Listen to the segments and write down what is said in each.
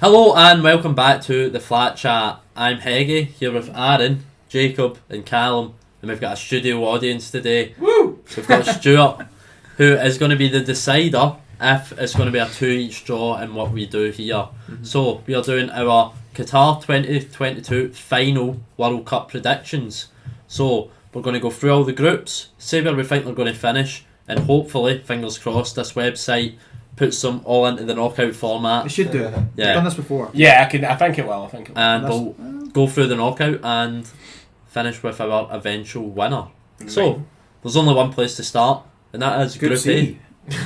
Hello and welcome back to the Flat Chat. I'm Heggy here with Aaron, Jacob and Callum, and we've got a studio audience today. Woo! We've got Stuart, who is going to be the decider if it's going to be a 2-each draw in what we do here. Mm-hmm. So we are doing our Qatar 2022 final World Cup predictions. So we're going to go through all the groups, say where we think they're going to finish, and hopefully, fingers crossed, this website puts them all into the knockout format. It should do. Yeah. We've done this before. Yeah, I think it will. And we'll go through the knockout and finish with our eventual winner. Right. So, there's only one place to start, and that is Group C.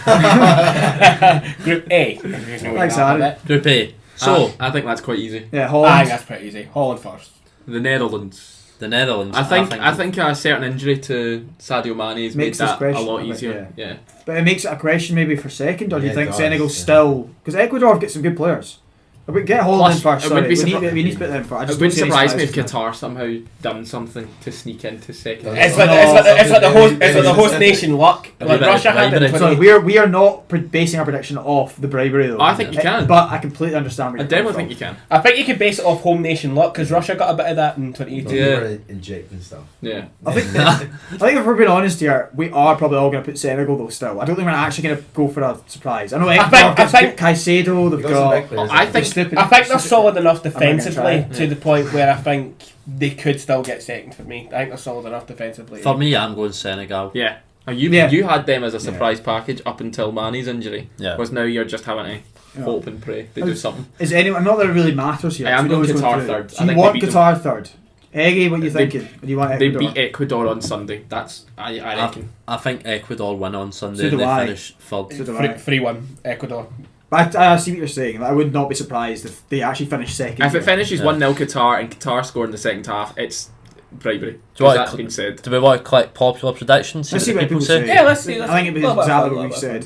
A. Group A. Thanks, Aaron. Group A. So, I think that's quite easy. Yeah, I Holland. think that's pretty easy. Holland first. The Netherlands. the Netherlands. I think a certain injury to Sadio Mane has made Makes this that a question lot a bit, easier. Yeah. But it makes it a question maybe for second, or do you Yeah, think it does, Senegal's yeah. still... Because Ecuador have got some good players. We get Holland Plus, in first, it would sorry. be We need to put them first. I It just wouldn't don't see any surprise me if surprises now. Qatar somehow done something to sneak into second. It's like- like the host nation luck. Have Like you Russia had it. bribery? So we are not basing our prediction off the bribery though. I think you can. But I completely understand where I you're coming definitely think from. you can. I think you could base it off home nation luck because Russia got a bit of that in 2018. Yeah. We're injecting stuff. Yeah. I think if we're being honest here, we are probably all going to put Senegal though still. I don't think we're actually going to go for a surprise. I know Ecuador I think- Caicedo, they've We've got some big got... players. I think- I think they're solid enough gonna defensively try. to the point where I think they could still get second for me. I think they're solid enough defensively. For me, I'm going Senegal. Yeah. Yeah. You had them as a surprise package up until Mane's injury. Yeah. Whereas now you're just having to Yeah. hope and pray they do something. Is anyone... Not that it really matters here. I am We know going who's Qatar through. third. Do I you think they want beat them. Qatar third? Eggy, what are you They- thinking? Or do you want They Ecuador? beat Ecuador on Sunday. That's I reckon. I think Ecuador win on Sunday So do and they I. finish third. So do I. 3-1 Ecuador. But I see what you're saying. I would not be surprised if they actually finish second. If it here. finishes Yeah. 1-0 Qatar and Qatar score in the second half, it's bribery. Do you So want that's to been said. Do we want to click popular predictions? Let's see what what people people say. say. Yeah, let's see. I think it'd be Little bit exactly fun, what we've little bit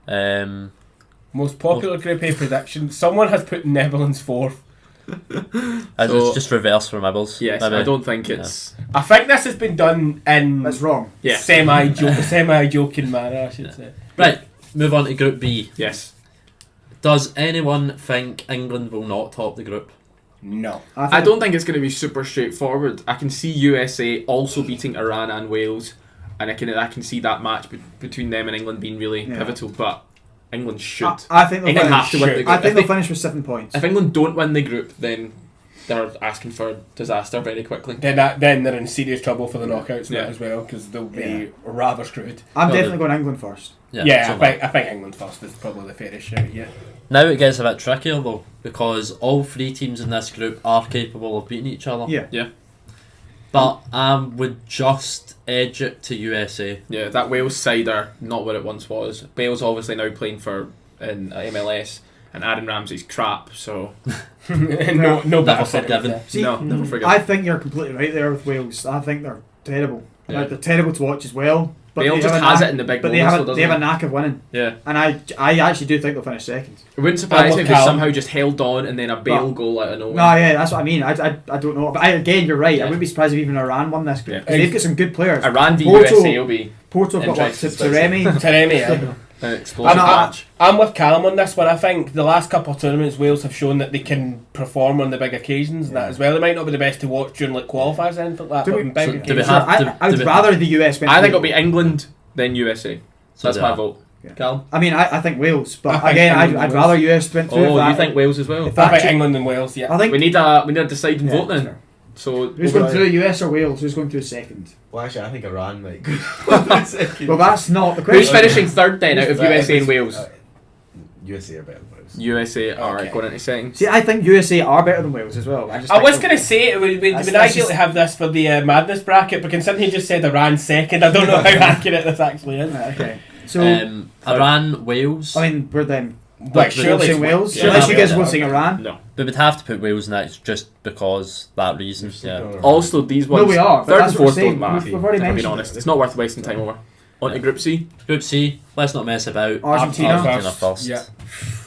said. Most popular Group A prediction. Someone has put Netherlands fourth. It's just reverse from Ibbles. Yes, maybe. I don't think it's. I think this has been done in That's wrong. Yeah. semi-joking manner, I should say. Right, move on to Group B. Yes. Does anyone think England will not top the group? No. I don't think it's going to be super straightforward. I can see USA also beating Iran and Wales, and I can see that match between them and England being really Yeah. pivotal. But England should. I think they'll England finish. have to win the group. I think If they'll they- finish with 7 points. If England don't win the group, then they're asking for disaster very quickly. Then they're in serious trouble for the knockouts Yeah. as well because they'll be Yeah. rather screwed. I'm Well, definitely going England first. Yeah, so I think England first is probably the fairest shout. Yeah. now it gets a bit trickier though, because all 3 teams in this group are capable of beating each other. Yeah. But I would just edge it to USA. Yeah, that Wales side are not what it once was. Wales obviously now playing for in MLS, and Aaron Ramsey's crap. So no Never better forgiven. setup. See, no, never forget. I think you're completely right there with Wales. I think they're terrible. Yeah. Like, they're terrible to watch as well. But Bale they just have a has knack- it in the big But they moments, have, though, they have a doesn't knack of winning. Yeah, And I actually do think they'll finish second. it wouldn't surprise with me if they Cal. somehow just held on and then a Bale But- goal out of nowhere. No, yeah, that's what I mean. I don't know. But again, you're right. Yeah. I wouldn't be surprised if even Iran won this group. Yeah. 'Cause they've got some good players. Iran v Porto- USA will be Porto have got what? Interesting. Taremi. Taremi, yeah. an explosive I'm, match. I'm with Callum on this one. I think the last couple of tournaments Wales have shown that they can perform on the big occasions and that as well. They might not be the best to watch during like qualifiers or anything like that, Do but we- in big so do we occasions. have- I would do we- rather the US win. I think it'll be England then USA. So That's do my I. vote. Yeah. Cal? I mean, I think Wales, but I think again, England I'd and rather Wales. US win through. Oh, if you that- think Wales as well? if I that think chi- England and Wales, yeah. I think We need a deciding Yeah, vote then. sure. So Who's going through, US or Wales? Who's going through second? Well, actually, I think Iran might go second. Well, that's not the who's question. finishing third then out of But USA if and it's- Wales? USA are better than Wales. USA are Okay. going into second. See, I think USA are better than Wales as well. I was going to say it would be That's ideal just- to have this for the madness bracket, but considering he just said Iran second, I don't know how accurate this actually is. Okay. So, Iran, Wales. I mean, we're then Like, surely saying it's Wales. yeah, Unless you guys yeah, will sing okay. Iran. No. we would have to put Wales next just because that reason. Yeah. Also, these No, ones. we are. But Third that's and what fourth we're saying. don't matter. We've already if I'm being mentioned honest, it. it's not worth wasting time over. On to Group C. Group C. Let's not mess about. Argentina. first. Yeah.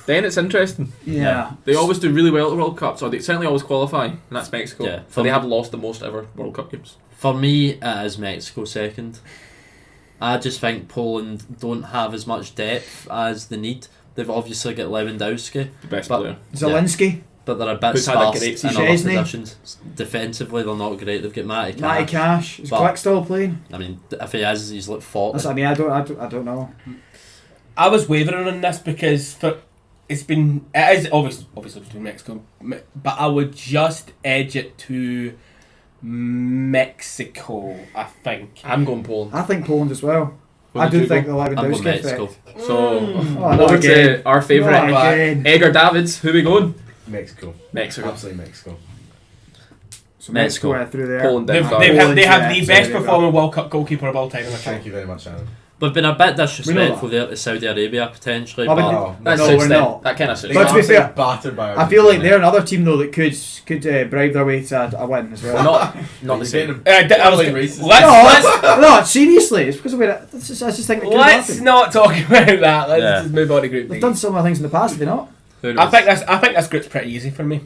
Then it's interesting. Yeah. They always do really well at the World Cups, or they certainly always qualify, and that's Mexico. Yeah. So they have lost the most ever World Cup games. For me, it is Mexico second. I just think Poland don't have as much depth as they need. They've obviously got Lewandowski, The best But- player. Zelensky, but they're a bit Who's had a sparse great in season. other Chesney. positions. Defensively, they're not great. They've got Matty Matty Cash. Cash. Is But- Glick still playing? I mean, if he is, he's like 40. That's what I mean. I don't know. I was wavering on this because it is obviously between Mexico, but I would just edge it to Mexico, I think. I'm going Poland. I think Poland as well. What I would do you think go? the I'm going Lewandowski Mexico. effect. So, Oh, over to our favourite, Not again. Edgar Davids. Who we going? Mexico. Mexico. Absolutely Mexico. So Mexico. Mexico through there. Poland, They Denmark. have the Yeah, best there you go. performing World Cup goalkeeper of all time in the Thank team. you very much, Aaron. We've been a bit We disrespectful know there to Saudi Arabia potentially, Oh, but Oh, That No, suits we're them. not. That kind of suits They But them. to be absolutely fair, battered by I feel like Argentina. they're another team though that could bribe their way to a win as well. Not the You're same. being I was, totally racist. No, seriously, it's because of where I just think it could let's happen. not talk about that. Let's Yeah. just move on to Group They've D. done similar things in the past, have they not? who I knows? think this group's pretty easy for me.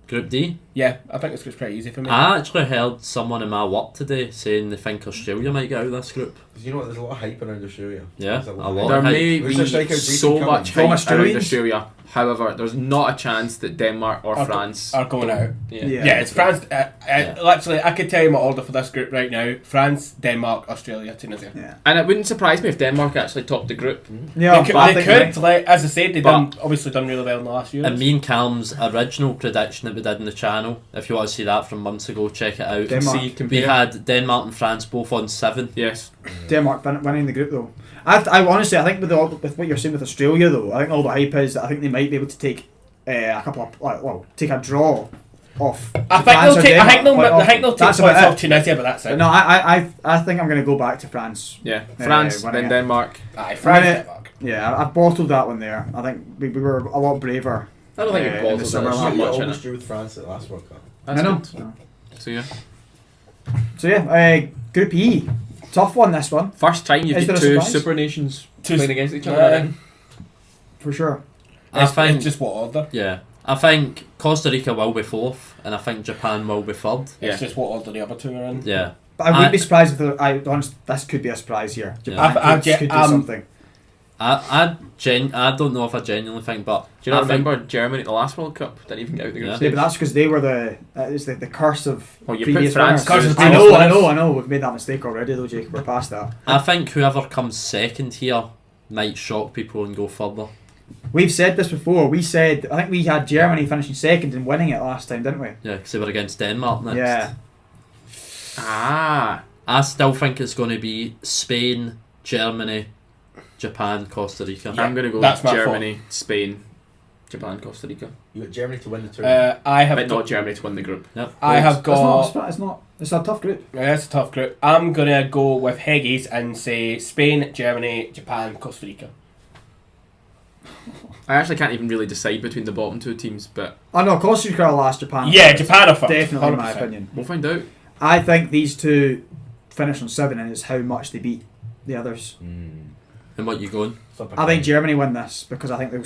Group D. Yeah, I think this group's pretty easy for me. I actually heard someone in my work today saying they think Australia might get out of this group. 'Cause you know what? There's a lot of hype around Australia. Yeah, There's a of lot. There Hype. may Who's their be striker? so Jason much From hype around Australians? Australia. However, there's not a chance that Denmark or Are- France are going out. Yeah. Yeah, it's France. Yeah. Literally, I could tell you my order for this group right now: France, Denmark, Australia, Tunisia. Yeah. And it wouldn't surprise me if Denmark actually topped the group. Yeah, They could, but I they think could they- like, as I said, they But- obviously done really well in the last year. And me and Calm's original prediction that we did in the channel, if you want to see that from months ago, check it out. Denmark. See, We compare. had Denmark and France both on 7. Yes. Denmark winning the group though. I honestly, I think with what you're saying with Australia though, I think all the hype is that I think they might be able to take a couple of take a draw off. I think France they'll or take. I Denmark think they'll. quite I think often. they'll take That's points about off Tunisia, but that's But it. no, I think I'm going to go back to France. Yeah. France, winning then it. Denmark. Aye, France, Right. Denmark. Yeah, I've bottled that one there. I think we were a lot braver. I don't think Yeah, it in bothers the us. summer There's last not You much in almost it. drew with France at the last World Cup. That's I know. good. So yeah. So Group E, tough one this one First time you've Is got there a two surprise? super nations Two playing against each other. Uh, for sure. I think, it's just what order. yeah, I think Costa Rica will be 4th, and I think Japan will be 3rd. Yeah. It's just what order the other two are in. Yeah, But I wouldn't I- be surprised if this could be a surprise here. Japan I- could do I- something. I don't know if I genuinely think, but Do you not I think- remember Germany at the last World Cup? Didn't even get out the group Yeah. Yeah, stage. but that's because they were it's the curse of Oh, you put previous France winners. Curse of I previous know. winners. We've made that mistake already though, Jake. We're past that. I think whoever comes second here might shock people and go further. We've said this before. I think we had Germany finishing second and winning it last time, didn't we? Yeah, because they were against Denmark next. Yeah. Ah. I still think it's going to be Spain, Germany, Japan, Costa Rica. Yeah. I'm going to go that's my Germany, Spain, Japan, Costa Rica. You got Germany to win the tournament. I have. But got, not Germany to win the group. Yep. I have got. It's a tough group. Yeah, it's a tough group. I'm gonna go with Heggies and say Spain, Germany, Japan, Costa Rica. I actually can't even really decide between the bottom two teams, but Oh no, Costa Rica are last. Japan. Yeah, Japan are first. Definitely, in my 100%. opinion. we'll find out. I think these two finish on 7, and it's how much they beat the others. And what you going? I think Germany win this because I think they'll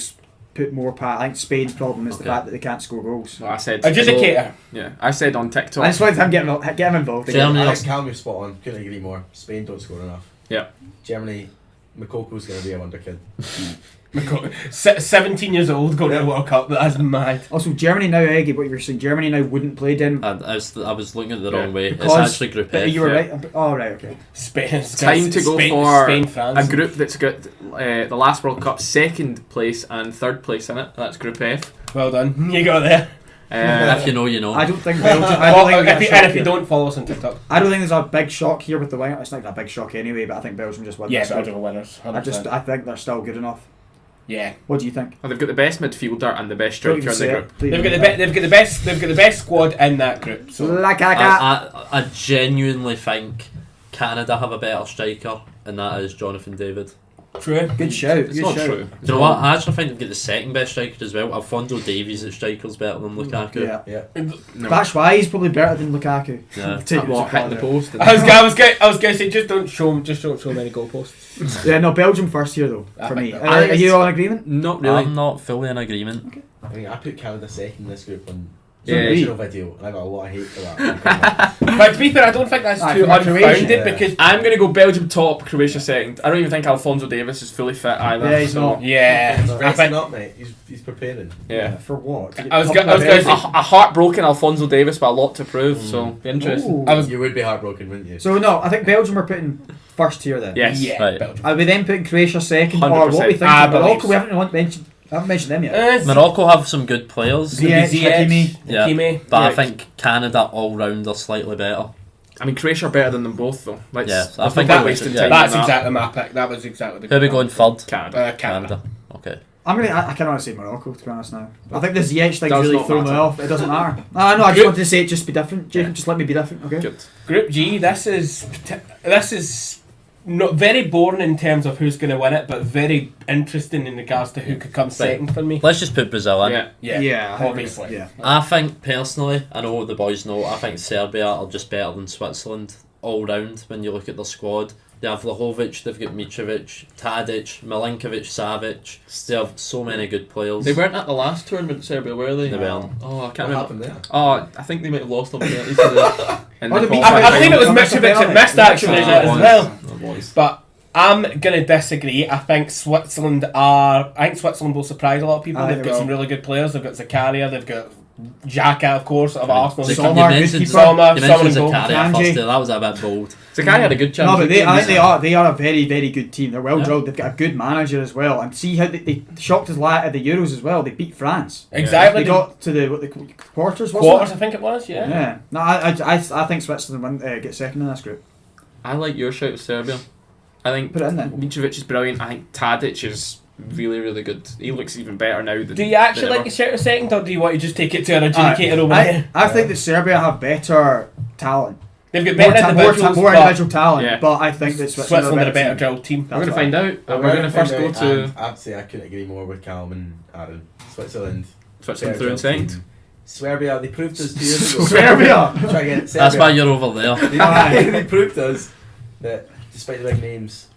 put more I think Spain's problem is the Okay. fact that they can't score goals. Well, I said. Adjudicator. Yeah, I said on TikTok. I just wanted him get him involved. again. Germany- I think Calum, you're spot on. Couldn't agree more. Spain don't score enough. Yeah. Germany, Makoko's going to be a wonder kid. 17 years old going to the World Cup. That's mad. Also, Germany now, Eggy, what you were saying, Germany now wouldn't play Denmark. I was looking at it the Yeah. wrong way. Because- It's actually Group But F. you were yeah. right. Oh, right, okay. Spain. Time to go Spain, for Spain, France. a group that's got the last World Cup second place and third place in it. That's Group F. Well done. You got there. If you know, you know. I don't think Belgium. Well, we get a shock if you here. don't follow us on TikTok, I don't think there's a big shock here with the win. It's not a big shock anyway, but I think Belgium just won. yeah, this group. Belgium are winners. 100%. I think they're still good enough. Yeah. What do you think? Well, they've got the best midfielder and the best striker in the group. They've got the best squad in that group. So La Caca. I genuinely think Canada have a better striker, and that is Jonathan David. true. Good shout. It's Good not shout. true. Do you know what? I actually think they've got the second best striker as well. Alfonso Davies at striker's better than Lukaku. Yeah. Yeah. No. That's why he's probably better than Lukaku. Yeah. Take it What, as hitting the a post? I was going to say just don't show many goalposts. Yeah, no, Belgium first here though, I for think me. that- Are you all in agreement? Not really. I'm not fully in agreement. I think I put Canada second in this group on So do we. Original video, and I got a lot of hate for that. But to be fair, I don't think that's too from Croatia, unfounded yeah. because I'm going to go Belgium top, Croatia second. I don't even think Alphonso Davies is fully fit either. Yeah, he's so- not. yeah, I Resting think up, mate. He's preparing. Yeah. For what? I was going to say A heartbroken Alphonso Davies, but a lot to prove, so be interesting. Ooh. You would be heartbroken, wouldn't you? So no, I think Belgium are putting first tier then. Yes. yeah, Right. Belgium. Are we then putting Croatia second, or 100%. what we think I of believe Morocco? so. We haven't mentioned them yet. Morocco have some good players, Ziyech, Hakimi. Yeah. Hakimi. but I Right. think Canada all round are slightly better. I mean, Croatia are better than them both, though. Let's, Yeah, I let's think not that- wasted yeah. time That's on that. exactly my pick. That was exactly the Who are we going third? Canada. Canada. Okay. I kind of want to say Morocco, to be honest now. I think the Ziyech thing's Does really not thrown me matter. off. It doesn't matter. No, I just Group- wanted to say it just be different. Jacob, just let me be different, okay? Good. Group G. This is not very boring in terms of who's going to win it, but very interesting in regards to who could come second for me. Let's just put Brazil in. Yeah. Yeah, I think obviously. Yeah. I think personally, I know what the boys know, I think Serbia are just better than Switzerland all round when you look at their squad. They have Vlahovic, they've got Mitrovic, Tadic, Milinkovic, Savic. They have so many good players. They weren't at the last tournament, Serbia, were they? They weren't. Oh, I What can't remember. happened there? Oh, I think they might have lost on penalties in the they beat- qualifying I think it was Penalty. Mitrovic that missed actually Mitrovic. as well. Oh, boys. But I'm gonna disagree. I think Switzerland will surprise a lot of people. I They've think got they some will. really good players. They've got Zakaria. They've got Xhaka, of course, of Arsenal. You Sommer, mentioned, goalkeeper. Sommer, you mentioned Sommer and Zakaria Kanji. first there, that was a bit bold. Zakaria had a good chance. No, but I think Yeah. they are a very, very good team. They're well Yeah. drilled. They've got a good manager as well. And see how they shocked us at the Euros as well. They beat France. Exactly. They got to the quarters. Wasn't quarters, it? I think it was. Yeah. Yeah. No, I think Switzerland get second in this group. I like your shout with Serbia. I think Put it in there. Mitrovic is brilliant. I think Tadic is really, really good. He looks even better now. Than, Do you actually than like ever. a shout a second, or do you want to just take it to an adjudicator over there? I think that Serbia have better talent. They've got More, better individuals, more but individual talent. Yeah. But I think that Switzerland are a better team. drilled team. We're going to That's find out. We're going to first go to I'd say I couldn't agree more with Callum and Aaron. Switzerland. Switzerland through in Better second. team. Serbia, they proved us 2 years ago. Serbia. Try again. That's Serbia. why you're over there. They proved us that despite the big names,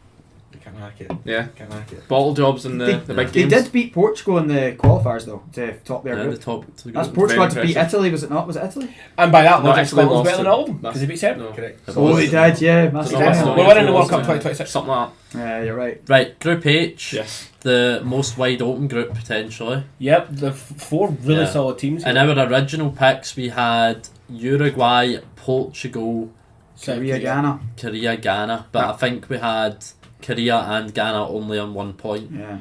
they can't hack it. Yeah. Can't hack it. Bottle jobs in the big They games. did beat Portugal in the qualifiers though to top their Yeah, the group. top. That's Portugal Very to beat impressive. Italy, was it not? Was it Italy? And by that No, logic, actually Scotland's lost better than it. all of them That's- because they beat Serbia. No. Correct. Oh, they did, yeah. Massive. No, that's not- We're winning the lost World Cup it. 2026. Something like Yeah, you're right. Right, Group H, that. Yes. the most wide open group potentially. Yep, the four really Yeah. solid teams. In our original picks, we had Uruguay, Portugal, Korea, Ghana. Korea, Ghana, but I think we had Korea and Ghana only on 1 point. Yeah.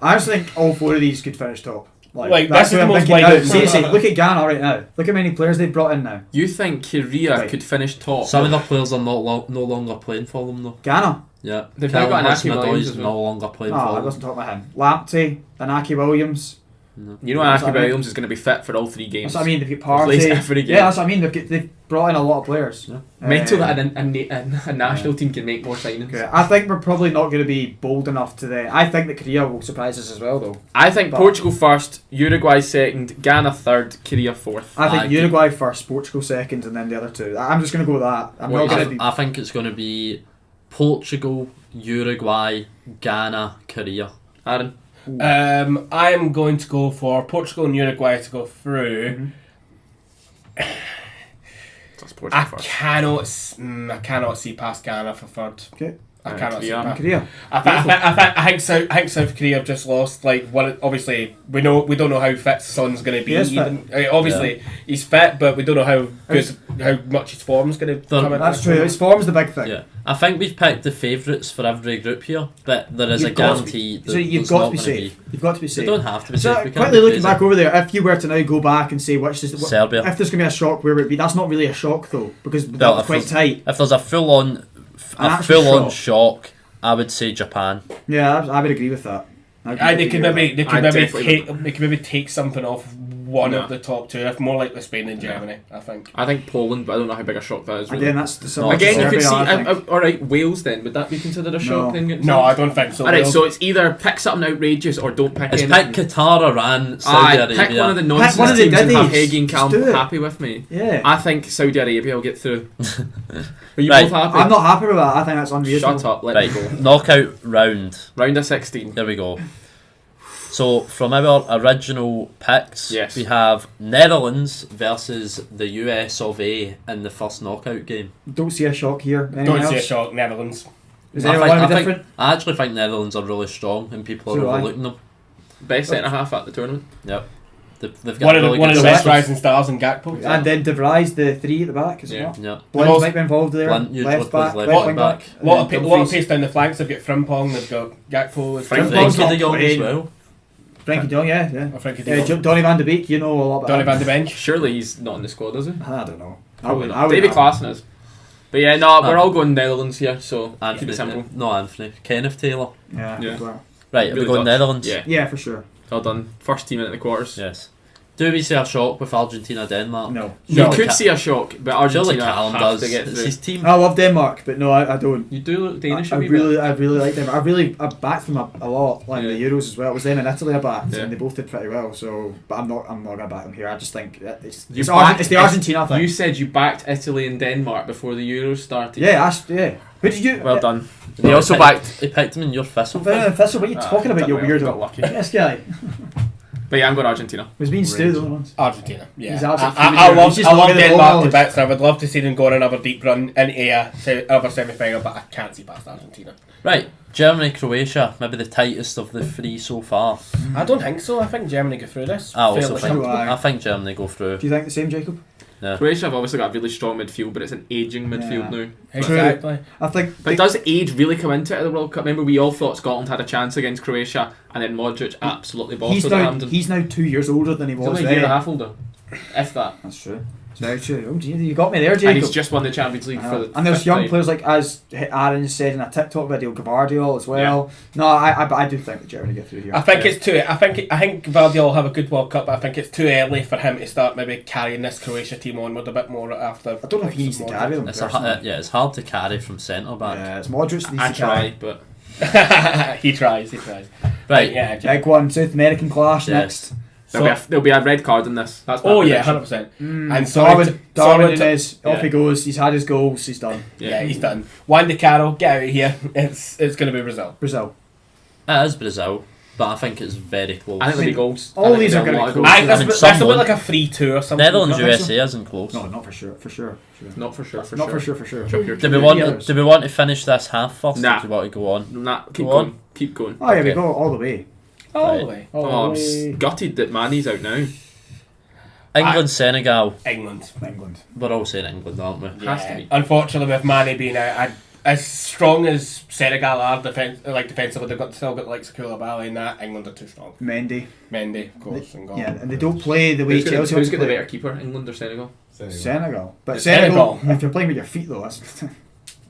I just think all four of these could finish top. Like, that's this is what I'm the most thinking wide now. open. Seriously, look at Ghana right now. Look how many players they've brought in now. You think Korea Right. could finish top? Some of the players are no longer playing for them though. Ghana. Yeah, They've now got Inaki Williams is as no well. longer playing Oh, I for them. wasn't talking about him. Lamptey, Inaki Williams. You know, That's Inaki what I mean. Williams is going to be fit for all 3 games. That's what I mean. They've got Plays Partey. every game. Yeah, that's what I mean. They've brought in a lot of players. Yeah. Mental Uh, that a national team can make more signings. Okay. I think we're probably not going to be bold enough to then. I think that Korea will surprise us as well, though. I think But- Portugal first, Uruguay second, Ghana third, Korea fourth. I think I Uruguay first, Portugal second, and then the other two. I'm just going to go with that. I'm What not you going to be. I think it's going to be Portugal, Uruguay, Ghana, Korea. Aaron. I'm going to go for Portugal and Uruguay to go through. That's Portugal I first. cannot see past Ghana for third. Okay. I cannot see Korea. past. Korea. I think South Korea have just lost. Like, obviously we don't know how fit Son's going to be. He is fit. Obviously he's fit, but we don't know how much his form's going to They're- come in. That's true. His form's the big thing. Yeah, I think we've picked the favourites for every group here, but there is You've a got to guarantee that So you've there's got not to be gonna safe. You've got to be They safe. don't have to be So safe. We can't quickly be looking crazy. back over there, if you were to now go back and say which is Serbia. if there's going to be a shock, where would it be? That's not really a shock though, because that Well, was if quite there's- tight. If there's a full-on actual shock, I would say Japan. Yeah, I would agree with that. They could maybe definitely take something off one No. of the top two. If more likely Spain than Germany, I think. I think Poland, but I don't know how big a shock that is. Really. Again, that's the No, Again, you could Serbia, see. I think. All right, Wales then would that be considered a shock? No. Then? No, I don't think so. All right, Wales- so it's either pick something outrageous or don't pick It's anything. pick Qatar, Iran, Saudi Arabia. Pick one of the Pick nonsense one of the teams and have diddies. Hagee and Just Calm do it. happy with me. Yeah. I think Saudi Arabia will get through. Are you Right. both happy? I'm not happy with that. I think that's unreasonable. Shut up, let Right, me go. knockout round. Round of 16. There we go. So from our original picks, Yes. we have Netherlands versus the US of A in the first knockout game. Don't see a shock here. Anyone Don't else? see a shock, Netherlands. Is anyone want to be think- different? I actually think Netherlands are really strong and people So are do I. overlooking them. Best centre half at the tournament. Yep. They've got One of really the good best centres. rising stars in Gakpo. And then De Vrij, the 3 at the back, is it Yeah. not? Yeah. Blint most- might be involved there. Blint usually left plays back, left left wing wing back. back. Lot And of Dumfries. pace down the flanks. They've got Frimpong, they've got Gakpo. Frank- Frimpong's Frenkie not de Jong as playing. well. Frankie de Jong, yeah. Or Frankie de Jong. Donny van de Beek, you know a lot about Donny him. van de Bench. Surely he's not in the squad, is he? I don't know. Probably I not. would David Klaassen is. But yeah, no, we're Ah. all going Netherlands here, so keep Anthony, it simple. no Anthony, Kenneth Taylor. Yeah. Yeah. Well, Right, are we Really going Dutch. Netherlands? Yeah, yeah, for sure. well done. First team in at the quarters. Yes. Do we see a shock with Argentina Denmark? No. You Surely could Ca- see a shock, but Surely Argentina Callum have does. to get It's through. his team. I love Denmark, but no, I don't. You do look Danish I a wee bit. really like them. I backed them a lot, like Yeah. the Euros as well. It was them in Italy I backed, Yeah. and they both did pretty well. So, but I'm not gonna back them here. I just think it's You it's, backed- it's the Argentina thing. You said you backed Italy and Denmark before the Euros started. Yeah. Who did you? Well done. No, He also backed. He picked him in your thistle. Thistle, what are you talking about? You Got weirdo. lucky. This guy But yeah, I'm going Argentina. was being Stu the only ones. Argentina. Yeah. He's absolutely I fuming. love He's just I not love getting the Denmark ball. to bits. I would love to see them go on another deep run into another semi-final, but I can't see past Argentina. Right, Germany, Croatia, maybe the tightest of the 3 so far. I don't think so. I think Germany go through this. I also fairly think comfortably. I think Germany go through. Do you think the same, Jacob? Croatia have obviously got a really strong midfield, but it's an ageing midfield now. Exactly. I think. But does age really come into it at the World Cup? Remember, we all thought Scotland had a chance against Croatia, and then Modric absolutely he's bossed at now Hampden. he's now 2 years older than he He's was only a year and a then. half older, if that. That's true. It's very true. Oh, gee, you got me there, And Jacob. he's just won the Champions League for the And there's fifth young time. players like, as Aaron said in a TikTok video, Gavardiol as well. No, I do think that Germany get through here. I think Yeah. it's too. I think Vardy will have a good World Cup, but I think it's too early for him to start maybe carrying this Croatia team onward a bit more after. I don't know if he needs to carry them. It's personally. it's hard to carry from centre back. Yeah, it's Modric that needs I to carry. try, but He tries. Right, Yeah. Big one, South American clash Yes. next. there'll be a red card in this. That's my Oh yeah, prediction. 100%. And sorry Darwin sorry Nunez, off yeah. he goes. He's had his goals. He's done. Yeah, he's done. Juan de Caro, get out of here. It's going to be Brazil. Brazil. it is Brazil, but I think it's very close. I think there'll be goals. all I think these there'll are be a gonna lot of be goals. close. I think mean, that's about someone- like a 3-2 or something. Netherlands, I think so. USA isn't close. No, not for sure. For sure. Not for sure. Not for sure. Sure, you're Do we true. want others. do we want to finish this half first? Nah. Or do you want to go on? Nah, keep Go going. on. Keep going. Oh yeah, we Okay. go all the way. All Right. the way. All Oh, I'm the way. gutted that Manny's out now. England, Senegal. England. England. We're all saying England, aren't we? Has to Yeah. be. Unfortunately, with Mane being out, as strong as Senegal are defensively, they've still got like Koulibaly and that. England are too strong. Mendy. Mendy, of course, and Yeah, and they don't play the way Who's got Chelsea the wants to better play. keeper, England or Senegal? Senegal. But Senegal. Senegal, if you're playing with your feet though, that's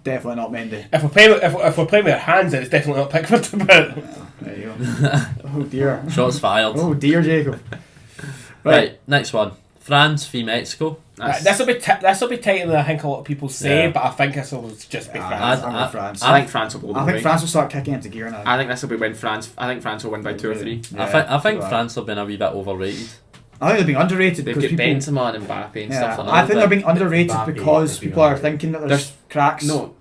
definitely not Mendy. If we're playing with our hands, then it's definitely not Pickford. But There you go. Oh dear. Shots fired. Oh dear, Jacob. Right, next one. France v Mexico. this will be tighter than I think a lot of people say. Yeah. But I think this will just be Yeah, France. I'm with France. I think France will go the I think way. France will start kicking into gear now. I think this will be when France. I think France will win by 2 or 3. I think so France have been a wee bit overrated. I think they're being underrated They've because got people. Benzema and Mbappe and Yeah, stuff like that. I think they're being underrated Mbappe because could be people are underrated. thinking that there's cracks. No,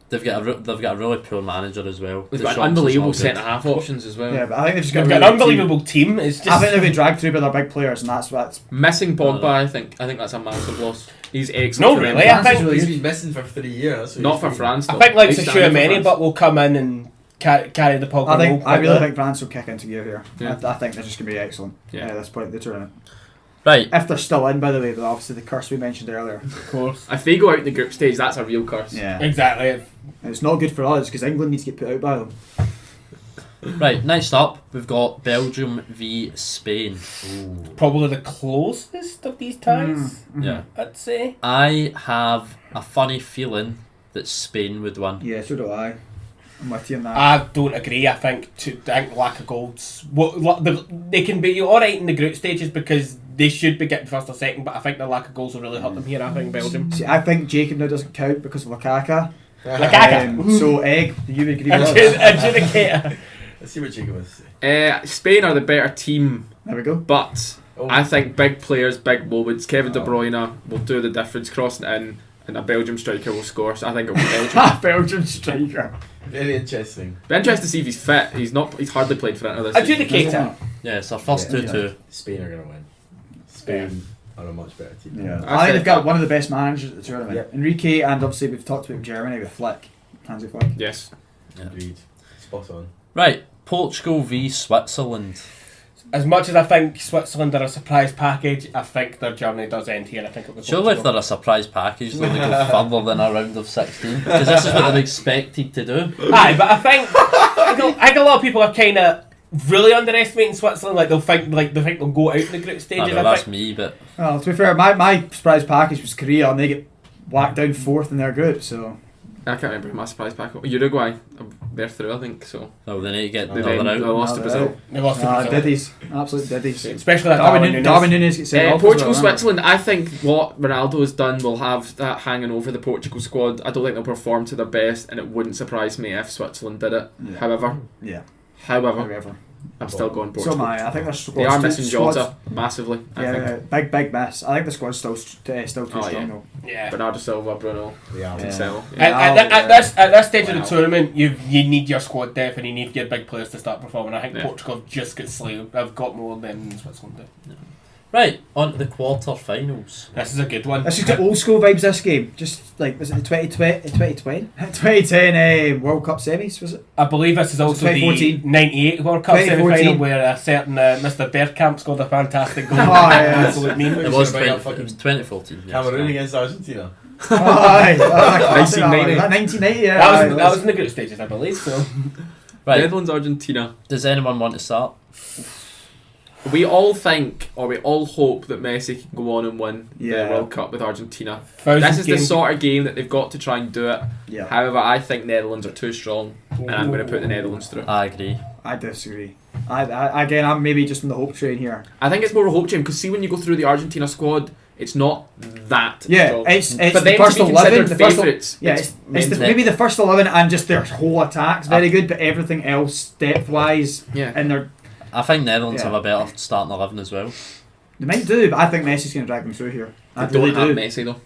They've got a really poor manager as well. they've The got shots is unbelievable not good. centre half options as well. Yeah, but I think they've just They've got got a an really good unbelievable team. It's team. just I think they've been dragged through by their big players, and that's Missing Pogba, No. I think that's a massive loss. He's excellent. No, for them. really, I France is think really He's good. been missing for 3 years. Not for France. I though. think like He's standing for Mane, France. but will come in and carry the Pogba. I role really quite think France will kick into gear here. Yeah. I think they're just going to be excellent Yeah. at this point in the tournament. Right, If they're still in, by the way, but obviously the curse we mentioned earlier. well, of course. If they go out in the group stage, that's a real curse. Yeah. Exactly. And it's not good for us because England needs to get put out by them. right. Next up, we've got Belgium v Spain. Probably the closest of these ties, Yeah, I'd say. I have a funny feeling that Spain would win. Yeah, so do I. I'm with you on that. I don't agree. I think lack of goals. They can be all right in the group stages because they should be getting first or second, but I think the lack of goals will really hurt them here. I think Belgium. See, I think Jacob now doesn't count because of Lukaku. Lukaku. So, Egg, do you agree with us? Adjudicator. Let's see what Jacob has to say. Spain are the better team, There we go. but Oh. I think big players, big moments. Kevin De Bruyne will do the difference, crossing it in. and a Belgium striker will score. So I think it'll be Belgium. Belgian striker. Very interesting. Be interested to see if he's fit. He's not. He's hardly played for another. Adjudicator. Yeah, it's our first Yeah, 2-2. Spain are going to win. Spain are a much better team. Yeah, I I think said they've got that. one of the best managers at the tournament. Yep. Enrique, and obviously we've talked about Germany with Flick, Hansi Flick. Yes. Agreed. Spot on. Right, Portugal v Switzerland. As much as I think Switzerland are a surprise package, I think their Germany does end here. I think it was. Surely if they're a surprise package, they'll go further than a round of 16. Because this is what they're expected to do. Aye, but I think a lot of people are kind of really underestimating Switzerland. Like they think they'll go out in the group I stages. know, I that's think. me, but Well, to be fair, my surprise package was Korea, and they get whacked down 4th in their group. So I can't remember who my surprise pack. Uruguay. They're through, I think. So well, they need to get they another then out. lost to Brazil. They lost to Brazil. Diddies, absolute diddies. Especially that Darwin Núñez gets sent off as Portugal, well, Switzerland. I think what Ronaldo has done will have that hanging over the Portugal squad. I don't think they'll perform to their best, and it wouldn't surprise me if Switzerland did it. Yeah. However, Yeah, however, however. I'm still going So Portugal. am I. I think their squad's They are still- missing squad's- Jota massively. I Yeah, think big miss. I think the squad's still too Oh, strong yeah. though. Yeah. Bernardo Silva, Bruno, They are. Yeah. Cancelo. At this stage of Wow. the tournament, you need your squad depth and you need your big players to start performing. I think Yeah. Portugal have just got slayed. I've got more than Switzerland do. Right, on to the quarter-finals. This is a good one. This is the old school vibes. This game, just like was it the 2010 World Cup semis? Was it? I believe this is also the 2014. 98 World Cup 2014. semi-final where a certain Mr. Bergkamp scored a fantastic goal. Oh, yeah. Absolute meme. It was, Bring up 2014. Yes. Cameroon against Argentina. Aye, 1990. 1990. Yeah, That was in the group stages, I believe. So Right, Netherlands, Argentina. does anyone want to start? We all think, or we all hope, that Messi can go on and win Yeah. the World Cup with Argentina. Thousands This is the games- sort of game that they've got to try and do it. Yeah, However, I think Netherlands are too strong, and I'm going to put the Netherlands through. I agree. I disagree. Again, I'm maybe just on the hope train here. I think it's more of a hope chain because see when you go through the Argentina squad, it's not that Yeah, strong. it's For the them first to be 11. considered The first favourites. yeah, it's maybe the first 11 and just their whole attack's very good, but everything else depth wise, yeah. and they're I think Netherlands Yeah. have a better starting 11 as well. they might do, but I think Messi's going to drag them through here. I They really don't have do. Messi though,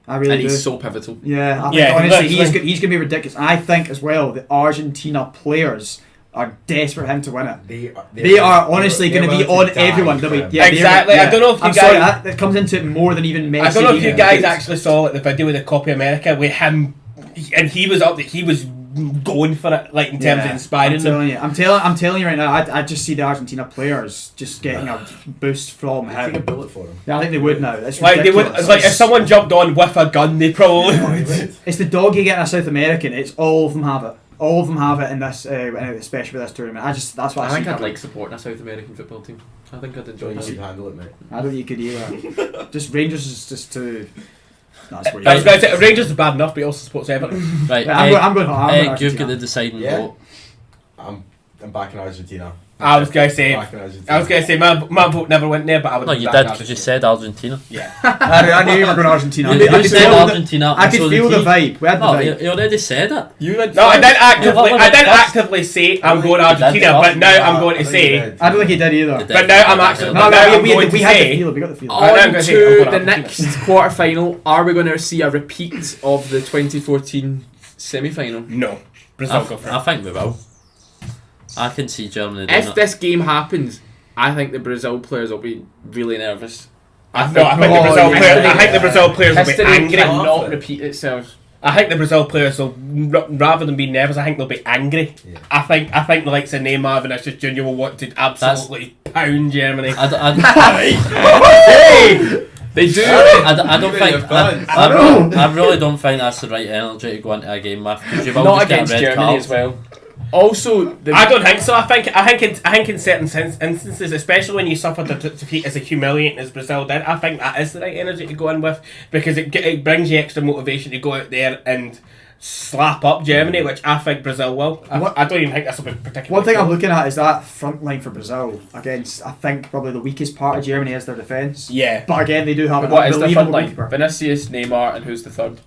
I really and do. he's so pivotal. Yeah, I think Yeah, honestly he's literally. going to be ridiculous. I think as well the Argentina players are desperate for him to win it. They are honestly going to be on everyone. They'll be, yeah, Exactly. they're- I don't know if you I'm guys- sorry, that comes into it more than even Messi. I don't know if you being guys good. actually saw like the video with the Copa America with him, and he was up. He was going for it, like in terms of Yeah, inspiring I'm them. telling you, I'm telling you right now. I just see the Argentina players just getting a boost from Take a him. bullet for him. Yeah, I think they would now. It's Like they would, ridiculous. like if someone jumped on with a gun, they probably would. It's the doggy getting a South American. It's all of them have it. All of them have it in this, especially with this tournament. That's what I, I think see. I'd like supporting a South American football team. I think I'd enjoy You that. should handle it, mate. I don't think you could either. Just Rangers is just too. That's weird. I was going to say Rangers is bad enough, but he also supports Everton. Right, Yeah, I'm going you've Argentina. got the deciding Yeah. vote. I'm backing Argentina. I was going to say, Backing Argentina. my vote never went there, but I would. No, you back did because you Argentina. said Argentina. Yeah. I knew you were going Argentina. You I could said feel the- Argentina. I could feel the vibe. We had the No, vibe. you already said it. You went No, I didn't actively. Yeah, I didn't first. actively say I'm going You did Argentina, first. but now I'm going to I think you say. did. I don't think he did either. You did. But now I'm actually- No, But now no, I'm going we to had the say- feeling. We got the feeling. I'm On gonna to say I'm going the Argentina. next quarter-final. Are we going to see a repeat of the 2014 semi-final? No, Brazil go for I it. think we will. I can see Germany doing If it. this game happens, I think the Brazil players will be really nervous. I think the Brazil yeah. players. I think the Brazil players will be History angry. cannot repeat itself. I think the Brazil players will, rather than be nervous, I think they'll be angry. Yeah. I think the likes of Neymar, Vinicius Junior will want to absolutely pound Germany. They do. I don't think. fans. I really don't think that's the right energy to go into a game with because you will Not just get a against red Germany card. as well. Also, I don't think so. I think in certain instances, especially when you suffer defeat as humiliating as Brazil did, I think that is the right energy to go in with because it brings you extra motivation to go out there and slap up Germany, which I think Brazil will. I don't even think this will be particularly. One thing I'm cool. looking at is that front line for Brazil against, I think, probably the weakest part of Germany is their defence. Yeah. But again, they do have an what is the front unbelievable line? goalkeeper. Vinicius, Neymar, and who's the third?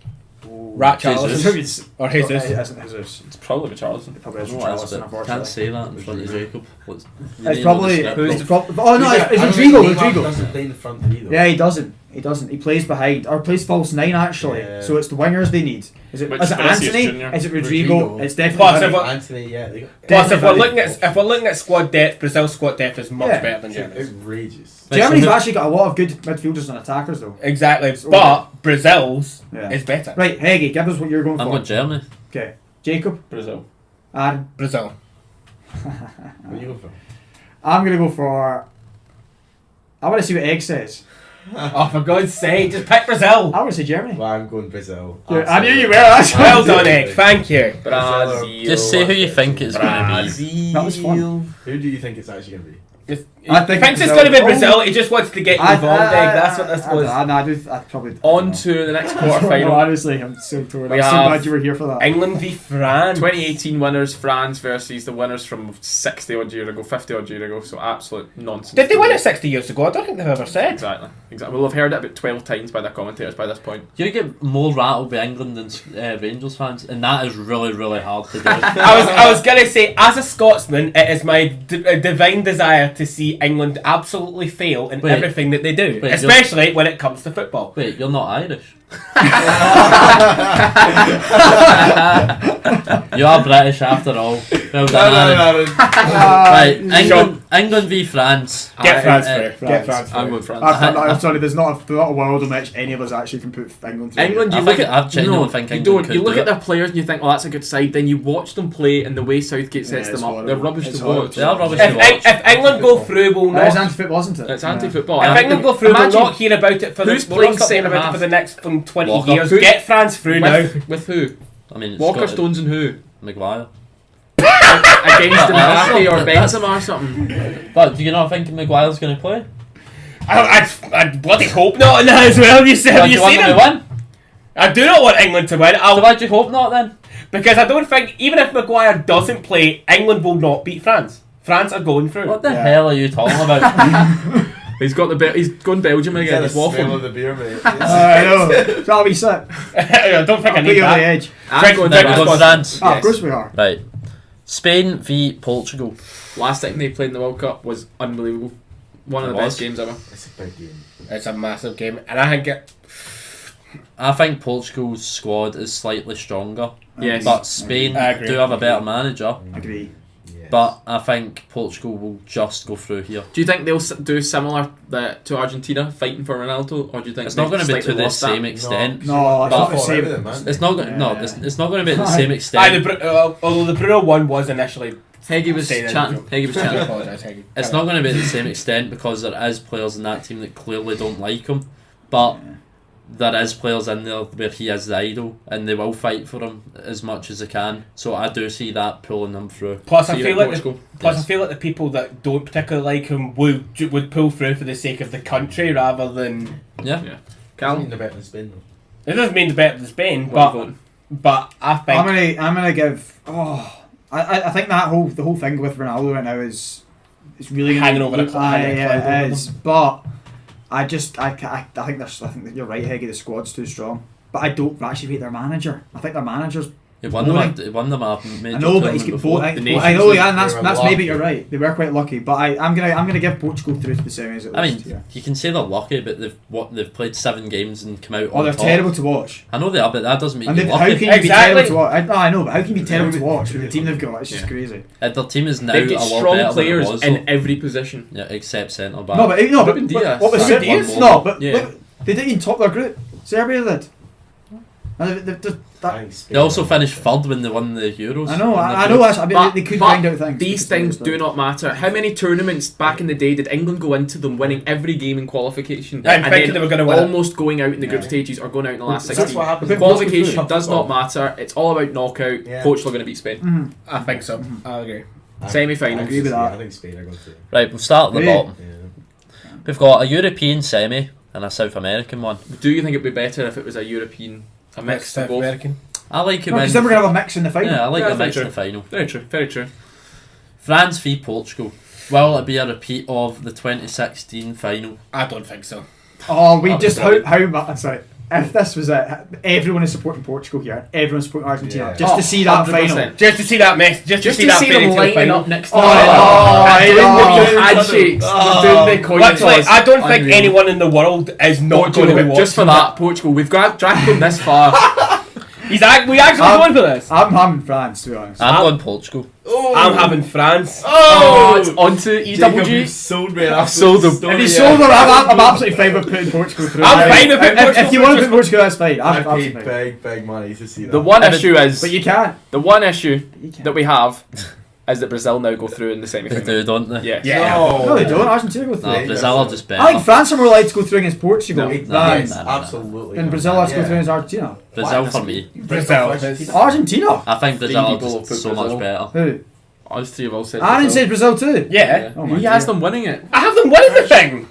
Richarlison. Or Jesus. It isn't Jesus. It's probably Richarlison. It probably is No, that's Richarlison, it. unfortunately. Can't say that in front of Jacob. It's probably. Who's Oh no, it's Rodrigo. Rodrigo. doesn't play in the front three though. Yeah, he doesn't. He doesn't. He plays behind, or plays false 9 actually. Yeah. So it's the wingers they need. Is it Which Anthony? Vinicius Jr.? Is it Rodrigo? It's definitely Plus, him. Anthony, yeah. Plus, if we're looking at squad depth, Brazil's squad depth is much Yeah. better than Germany's. Outrageous. Germany's actually got a lot of good midfielders and attackers though. Exactly, It's but Brazil's Yeah. is better. Right, Heggie, give us what you're going I'm for. going Germany. Okay, Jacob, Brazil. Aaron. Brazil. What are you going for? I'm gonna go for. I want to see what Egg says. Oh, for God's sake, just pick Brazil. I want to say Germany. Well, I'm going Brazil. Yeah, I knew you were. That's Well done, Egg. Thank you. Brazil. Just say who you think it's going to be. Brazil. That was fun. Who do you think it's actually going to be? I He think thinks it's Brazil- going to be Oh. Brazil. He just wants to get you involved, Egg. That's what this was. I'd probably. On to the next quarter No, final. honestly, I'm so torn. We I'm so have glad you were here for that. England v France. 2018 winners, France versus the winners from 60 odd year ago, 50 odd year ago. So absolute nonsense. Did they win it 60 years ago? I don't think they've ever said. Exactly. We'll have heard it about 12 times by their commentators by this point. You get more rattled by England than Rangers fans, and that is really, really hard to do. I was gonna say, as a Scotsman, it is my divine desire to see England absolutely fail in Wait. everything that they do, Wait, especially when it comes to football. Wait, you're not Irish? You are British after all. Well done, Aaron. Right, England v France. Get France uh, through. Get France I'm through. going France. I'm sorry, there's not a world in which any of us actually can put England through. England, you I look think- at I genuinely think you England don't. could You look do at it. their players and you think, "Oh, that's a good side." Then you watch them play, and the way Southgate sets Yeah, it's them up, they're horrible. rubbish It's to horrible. watch. They are rubbish to watch. If England go through, we'll That is not. anti-football, isn't it? It's anti-football. If England go through, we'll Imagine not hear about it for who's the. playing We'll not hear about centre-half? it for the next 20 Walker. years. Who- Get France through now. with who? I mean, it's Walker, got Stones, and who? Maguire. Against Mbappe or That's- Benzema or something. But do you not think Maguire's going to play? I'd bloody hope not. Now as well. Have you Why do seen you want them him? to win? I do not want England to win. So why do you hope not then? Because I don't think, even if Maguire doesn't play, England will not beat France. France are going through. What the Yeah. hell are you talking about? He's got he's gone Belgium Yeah, again. the He's smell waffling. of the beer, mate. I know. That'll be sick. I don't think I Put need you on the that. edge. I'm going Then Drink we're going response. France. Ah, of course we are. Right. Spain v Portugal. Last time they played in the World Cup was unbelievable. One of It the best was. games ever. It's a big game. It's a massive game, and I think it. I think Portugal's squad is slightly stronger, Yes. but Spain I agree. do have a better manager. Agree. Yes. But I think Portugal will just go through here. Do you think they'll do similar to Argentina, fighting for Ronaldo, or do you think It's not going to be slightly to the lost that? same extent. No, it's But- not the Fought same. everything, man. It's not going. No, Yeah. it's not going to be to the same Aye, extent. although the Bruno one was initially. Heggie was Saying chatting. Heggie was I chatting. apologise, Heggie. It's not going to be to the same extent because there is players in that team that clearly don't like him, but there is players in there where he is the idol and they will fight for him as much as they can. So I do see that pulling them through. Plus, So I you feel like like Portugal? plus I Yes. feel like the people that don't particularly like him would pull through for the sake of the country rather than. Yeah. Doesn't Cal, mean they're better than Spain, though. It doesn't mean the better than Spain, what are you but voting? I think I'm gonna give. I think the whole thing with Ronaldo right now is really Hanging over a cloud Yeah, over it is. But I think that you're right, Heggie. The squad's too strong. But I don't actually rate their manager. I think their manager's. He won them. He won them a major I know, but he's tournament got before. both. The I Nations know, League, yeah, and they that's were maybe lucky. you're right. They were quite lucky, but I'm gonna give Portugal through to the semis at I least. mean, yeah. you can say they're lucky, but they've played 7 games and come out Oh, on they're top. terrible to watch. I know they are, but that doesn't make And you how lucky. can you be Exactly. terrible to watch? I know, but how can you be terrible to watch with the team they've got? It's just Yeah. crazy. Their team is now They've a got lot strong better players than it was. in though. every position. Yeah, except centre back. No, but Ruben Diaz. what was Ruben Serbia? Diaz? No, but Yeah. look, they didn't even top their group. Serbia did. And I think Spain They also are finished better. third when they won the Euros. I know, in the I group. know. I mean, But- they could but find out things. These things do not matter. How many tournaments back in the day did England go into them winning every game in qualification and thinking then they were going to win. almost going out in the group Yeah. stages or going out in the last That's 16? what happens. But Qualification Cup does football. not matter. It's all about knockout. Yeah. Portugal are going to beat Spain. Mhm. I think so. I agree. Semi-final. I agree with that. I think Spain are going to. Right, we'll start at the Really? bottom. Yeah. We've got a European semi and a South American one. Do you think it'd be better if it was a European, a mix of South both? American. I like it Because when. then we're gonna have a mix in the final. Yeah, I like Yeah, the mix in very the final. Very true. Very true. France v Portugal. Will it be a repeat of the 2016 final? I don't think so. Oh, we That was just brilliant. how much? Sorry, if this was it, everyone is supporting Portugal here. Everyone's supporting Argentina Yeah. just to see that 100%. final. Just to see that mess. Just to see that them fairy tale lighting final. up next to Oh, doing oh, the handshakes, doing the coin Literally, toss. I don't think Unreal. anyone in the world is not going to be watching. Just for that, Portugal, we've dragged them this far. We actually going for this. I'm having France, to be honest. I'm going Portugal. Oh. I'm having France. Oh, it's onto Jacob, EWG. you've sold me. I've sold them. If you sold them, I'm absolutely fine with putting Portugal through. I'm fine with putting Portugal If you through, want to just- put Portugal, that's fine. I I'm absolutely paid fine. big money to see that. The one issue is But you can't. the one issue You can't. that we have is that Brazil now go through in the They semi-final. do, don't they? Yeah. Yeah. No, they don't. Argentina go through. No, Brazil are just better. I think France are more likely to go through against Portugal No. than Yes, no, no. absolutely. and Brazil has to go through against Argentina. Brazil Why? for me. Brazil. Argentina? I think Brazil are people have put just so much Brazil. better. Who? Us three have all said Aaron Brazil. says Brazil too. Yeah. Oh my He has dear. them winning it. I have them winning the thing.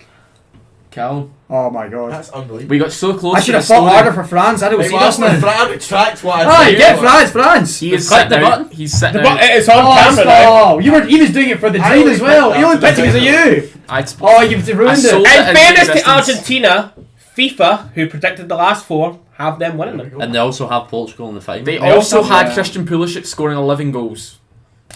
Cal. Oh my god. That's unbelievable. We got so close I to should the have fought story. harder for France. I don't see this now. I retract what I Aye, said. get France, France. He is Click sitting the out. button. He's sitting But out. it's on camera now. Oh, he was doing it for the I dream only as well. picked He only that picked it because of you. Oh, you've ruined I sold it. it. In fairness to existence. Argentina, FIFA, who predicted the last four, have them winning them. And they also have Portugal in the final. They They also also- had yeah. Christian Pulisic scoring 11 goals.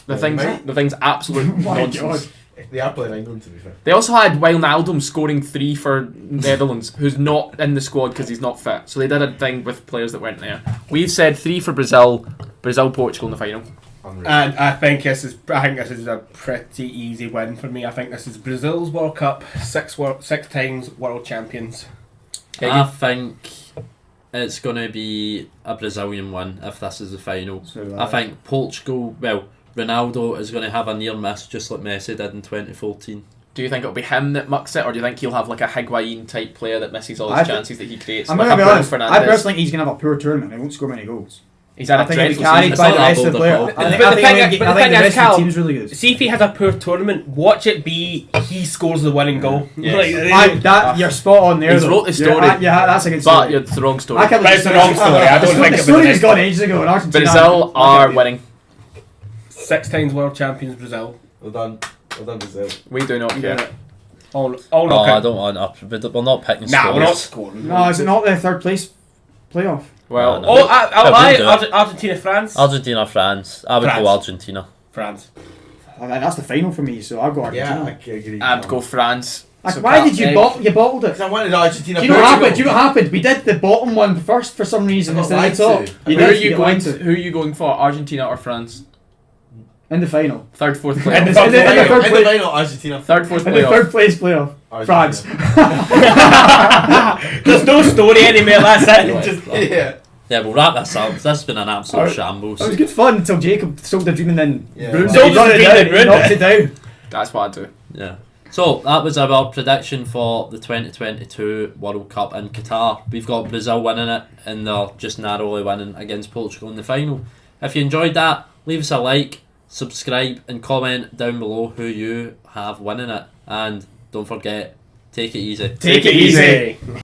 Mate. The thing's absolute My nonsense. God. They are playing England, to be fair. They also had Wijnaldum scoring 3 for Netherlands, who's not in the squad because he's not fit. So they did a thing with players that weren't there. We've said 3 for Brazil, Portugal in the final. Unreal. And I think this is a pretty easy win for me. I think this is Brazil's World Cup, six times world champions. I think it's going to be a Brazilian win if this is the final. So, I think Portugal, well, Ronaldo is going to have a near miss just like Messi did in 2014. Do you think it'll be him that mucks it, or do you think he'll have like a Higuain type player that misses all I his think- chances that he creates? I'm like going to a be Bruno honest. I Fernandes? personally think he's going to have a poor tournament. He won't score many goals. He's had I a think he'll be dreadful carried season. by It's the not rest of the that players. ball, I but think the I thing think is- the but the thing rest is, of the Cal, team's really good. See if he has a poor tournament, watch it be he scores the winning goal. Yes. You're spot on there. He's though. wrote the story. Yeah, that's a good But story. it's the wrong story. I can't But it's believe the wrong story. I don't think the it was story the was next gone ages ago. And Argentina. Brazil are winning. 6 times world champions Brazil. Well done. Well done, Brazil. We do not care. All Oh, not I don't want we're not picking Nah, we're not scores. scoring. No, is it not the third place playoff? Well, No, Oh, I'll lie. wouldn't do it. Argentina, France. Argentina, France. I would France. go Argentina. France. That's the final for me, so I'll go Yeah, Argentina. I agree. I'd go France. Like, So why Cal- did you you bottled it? Because I wanted Argentina. Do you know what Portugal. happened? Do you know what happened? We did the bottom one first for some reason I got instead of the top. lied to. You Who are did, you got going lied to? Who are you going for? Argentina or France? in the final? Third, fourth And playoff. the- In the In third the place, final, Argentina. Third, fourth in the playoff. third place playoff. France. There's no story anymore. That's it. Just, Yeah. Yeah, we'll wrap this up. This has been an absolute Alright. shambles. It was good fun until Jacob sold the dream and then Yeah. ruined Sold it. He got the it dream down, and he ruined knocked it. it down. That's what I do. Yeah. So that was our prediction for the 2022 World Cup in Qatar. We've got Brazil winning it, and they're just narrowly winning against Portugal in the final. If you enjoyed that, leave us a like, subscribe, and comment down below who you have winning it. And don't forget, take it easy. take it easy.